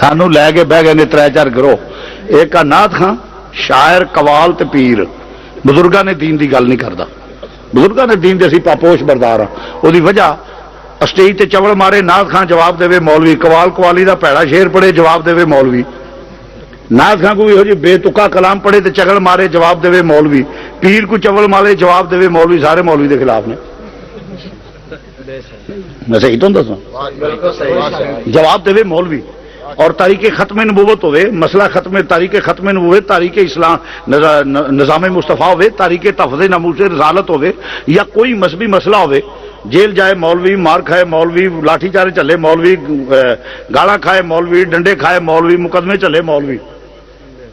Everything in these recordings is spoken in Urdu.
سانو لے کے بہ گئے نے 3-4 گروہ. ایک آ نعت خاں، شاعر، قوال تے پیر. بزرگاں نے دین دی گل نہیں کردا. بزرگاں نے دین دے اسی پاپوش بردار ہاں. وہ دی وجہ اسٹیج تے چوڑ مارے نعت خاں جواب دے مولوی، قوال قوالی دا پیڑا شیر پڑھے جواب دے مولوی، نعت خاں کو یہ بے تکا کلام پڑھے تے چگل مارے جواب دے مولوی، پیر کو چول مارے جواب دے مولوی. سارے مولوی دے خلاف نے. میں صحیح تو دساں؟ جواب دے مولوی. اور تاریخ ختم نبوت ہوئے، مسئلہ ختم تاریخ ختم نبوت، تاریخ اسلام نظام مصطفیٰ ہوئے، تاریخ تفض ناموس رسالت ہوئے، یا کوئی مذہبی مسئلہ ہوئے، جیل جائے مولوی، مار کھائے مولوی، لاٹھی چارے چلے مولوی، گالا کھائے مولوی، ڈنڈے کھائے مولوی، مقدمے چلے مولوی.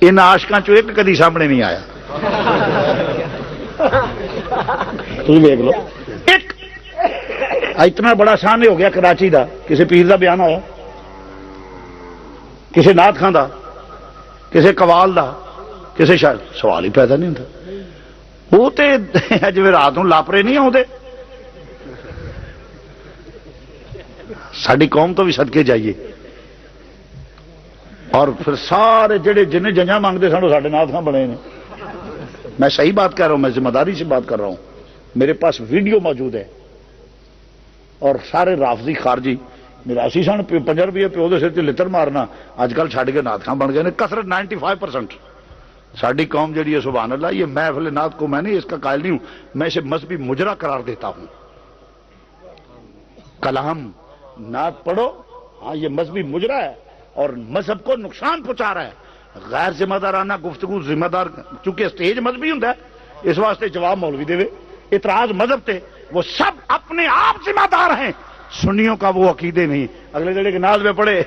ان عاشقاں چوں ایک کدی سامنے نہیں آیا. تم دیکھ لو ایک اتنا بڑا شان ہو گیا کراچی دا، کسی پیر دا بیان آیا، کسی نعت خاں دا، کسی قوال دا، کسی شاید سوال ہی پیدا نہیں ہوتا. وہ تے جی رات نوں لاپرے نہیں آتے. ساری قوم تو بھی صدقے جائیے. اور پھر سارے جڑے جنہیں جنجاں مانگتے سن وہ ساڈے نعت خاں بنے نے. میں صحیح بات کہہ رہا ہوں، میں ذمہ داری سے بات کر رہا ہوں. میرے پاس ویڈیو موجود ہے. اور سارے رافضی خارجی میراسی سن 50 روپیے پیو دے سر تے لتر مارنا اج کل چھڈ کے نعت خاں بن گئے نے. کثرت 95%. ساری قوم جڑی ہے سبحان اللہ، یہ محفل نعت کو میں نہیں اس کا قائل نہیں ہوں، میں اسے مذہبی مجرا قرار دیتا ہوں. کلام نعت پڑھو، ہاں یہ مذہبی مجرا ہے اور مذہب کو نقصان پہنچا رہا ہے. غیر ذمہ دارانہ گفتگو ذمہ دار، چونکہ اسٹیج مذہبی ہوں اس واسطے جواب مولوی دے. اعتراض مذہب تے وہ سب اپنے آپ ذمہ دار ہیں. سنیوں کا وہ عقیدے نہیں. اگلے دن ایک ناز میں پڑھے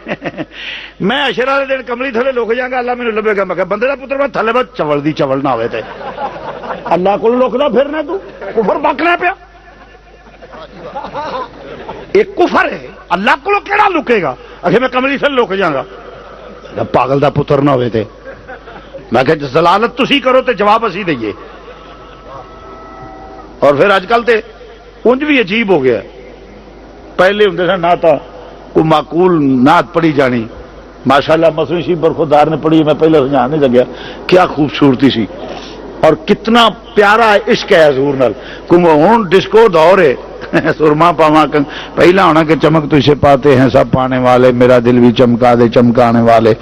میں عشر والے دن کملی تھلے لوک جاگا، اللہ مینوں لبے گا. میں کہ بندے دا پتر میں تھلے بس چول دی چول نہ ہوئے تے اللہ کو لکدا پھرنا تو کفر بکنا پیا. ایک کفر ہے، اللہ کو کیڑا لکے گا؟ اچھا میں کملی تھلے لک جاگا، پاگل دا پتر نہ ہوئے تے. میں کہ ضلالت تسی کرو تے جواب اسی دئیے. اور پھر اج کل تے انج بھی عجیب ہو گیا. پہلے ہوں سن نعت کو معقول نعت پڑھی جانی. ماشاءاللہ مسلم شیخ برخودار نے پڑھی، میں پہلے سمجھا نہیں لگیا کیا خوبصورتی سی اور کتنا پیارا عشق ہے حضور نال. ہوں ڈسکو دور ہے، سرما پاواں پہلا ہونا کہ چمک تجھے پاتے ہیں سب پانے والے، میرا دل بھی چمکا دے چمکانے والے.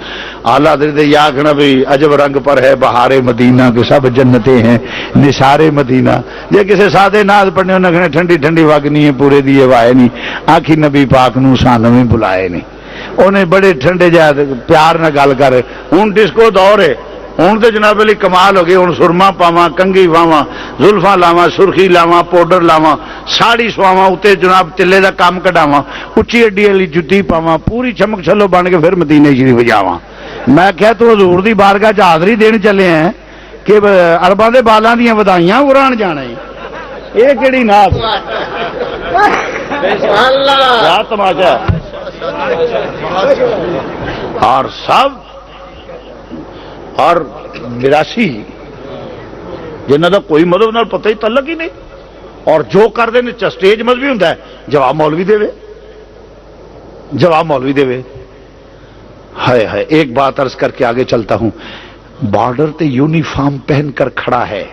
اعلیٰ دل دے یا آخنا بھی عجب رنگ پر ہے بہار مدینہ کے سب جنتیں ہیں نثار مدینہ. جے کسے سادے ناز پڑھنے انہوں نے ٹھنڈی ٹھنڈی وگنی ہے پورے دیے وائے نہیں، آخی نبی پاک نو سانو بھی بلائے نہیں. انہیں بڑے ٹھنڈے جا پیار نہ گل کر. ہوں ڈسکو دور ہے، ہوں تو جناب علی کمال ہو گئی. ہوں سرما پاواں، کنگھی واواں، زلفاں لاواں، سرخی لاواں، پاؤڈر لاواں، ساڑی سواواں، اتنے جناب تلے دا کام کڈاواں، اچھی اڈی والی جتی پاواں، پوری چمک چھلو بن کے پھر مدینے شریف جاواں. میں کہا تو حضور دی بارگاہ چ حاضری دین چلے ہیں کہ ارباں دے بالاں دیاں ودائیاں اران جانا ہے. یہ کہڑی نعت کیا تماشا. اور سب اور میراسی جنہ دا کوئی مذہب نال پتہ ہی تعلق ہی نہیں، اور جو کرتے ہیں سٹیج مذہبی ہوں جواب مولوی دے. جواب مولوی دے. ہائے ہائے. ایک بات عرض کر کے آگے چلتا ہوں. بارڈر تے یونیفارم پہن کر کھڑا ہے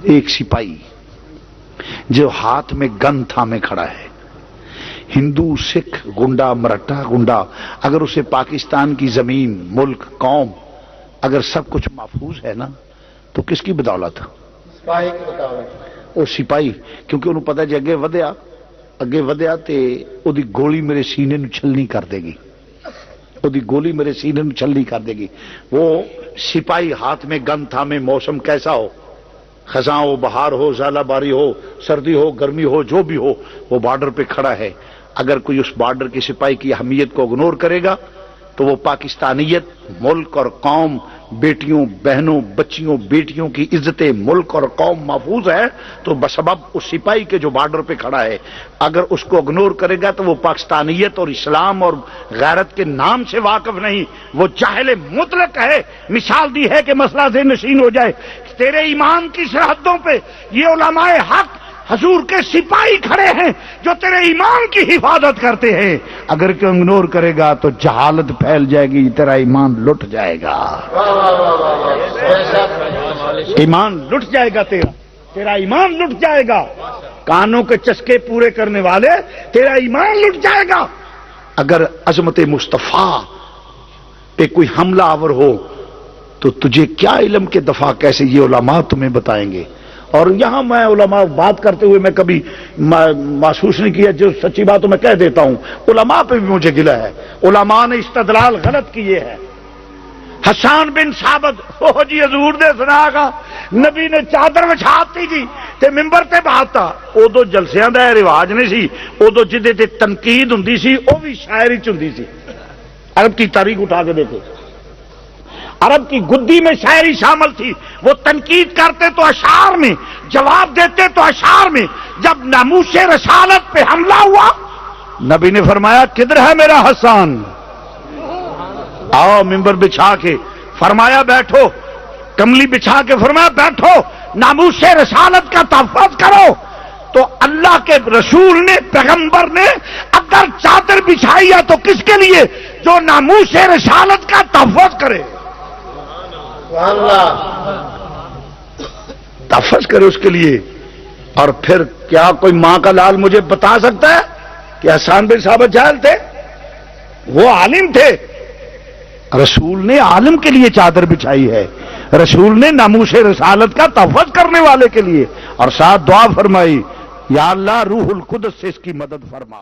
ایک سپاہی جو ہاتھ میں گن تھامے کھڑا ہے. ہندو، سکھ، گنڈا، مرٹا، گنڈا، اگر اسے پاکستان کی زمین، ملک، قوم اگر سب کچھ محفوظ ہے نا تو کس کی بدولت؟ سپاہی کی بدولت. وہ سپاہی کیونکہ انہوں پتہ جی اگے ودیا تے او دی گولی میرے سینے نو چھلنی کر دے گی. او دی گولی میرے سینے نو چھلنی کر دے گی. وہ سپاہی ہاتھ میں گن تھامے، موسم کیسا ہو، خزاں ہو، بہار ہو، ژالہ باری ہو، سردی ہو، گرمی ہو، جو بھی ہو، وہ بارڈر پہ کھڑا ہے. اگر کوئی اس بارڈر کی سپاہی کی اہمیت کو اگنور کرے گا تو وہ پاکستانیت، ملک اور قوم، بیٹیوں، بہنوں، بچیوں، بیٹیوں کی عزت ملک اور قوم محفوظ ہے تو بسبب اس سپاہی کے جو بارڈر پہ کھڑا ہے. اگر اس کو اگنور کرے گا تو وہ پاکستانیت اور اسلام اور غیرت کے نام سے واقف نہیں، وہ جاہل مطلق ہے. مثال دی ہے کہ مسئلہ ذہن نشین ہو جائے. تیرے ایمان کی سرحدوں پہ یہ علماء حق حضور کے سپاہی کھڑے ہیں جو تیرے ایمان کی حفاظت کرتے ہیں، اگر کوئی اگنور کرے گا تو جہالت پھیل جائے گی، تیرا ایمان لٹ جائے گا، ایمان لٹ جائے گا، تیرا ایمان لٹ جائے گا، کانوں کے چسکے پورے کرنے والے تیرا ایمان لٹ جائے گا۔ اگر عظمت مصطفیٰ پہ کوئی حملہ آور ہو تو تجھے کیا علم کے دفاع کیسے، یہ علماء تمہیں بتائیں گے۔ اور یہاں میں علماء بات کرتے ہوئے میں کبھی محسوس نہیں کیا، جو سچی بات میں کہہ دیتا ہوں، علماء پہ بھی مجھے گلہ ہے، علماء نے استدلال غلط کیے ہیں۔ حسان بن ثابت او جی حضور دے سنا گا نبی نے چادر وچھاتی جی تے ممبر تے بہاتا، ادو جلسیاں دا رواج نہیں سی، ادو جدے تے تنقید ہوندی سی وہ بھی شاعری چ ہوندی سی۔ عرب کی تاریخ اٹھا کے دیکھو، عرب کی گدی میں شاعری شامل تھی، وہ تنقید کرتے تو اشعار میں، جواب دیتے تو اشعار میں۔ جب ناموس رسالت پہ حملہ ہوا نبی نے فرمایا کدھر ہے میرا حسان، آؤ ممبر بچھا کے، فرمایا بیٹھو، کملی بچھا کے فرمایا بیٹھو، ناموس رسالت کا تحفظ کرو۔ تو اللہ کے رسول نے، پیغمبر نے اگر چادر بچھائی ہے تو کس کے لیے؟ جو ناموس رسالت کا تحفظ کرے، تحفظ کرے اس کے لیے۔ اور پھر کیا کوئی ماں کا لال مجھے بتا سکتا ہے کہ حسان بن ثابت جاہل تھے؟ وہ عالم تھے، رسول نے عالم کے لیے چادر بچھائی ہے، رسول نے ناموس رسالت کا تحفظ کرنے والے کے لیے، اور ساتھ دعا فرمائی یا اللہ روح القدس سے اس کی مدد فرما۔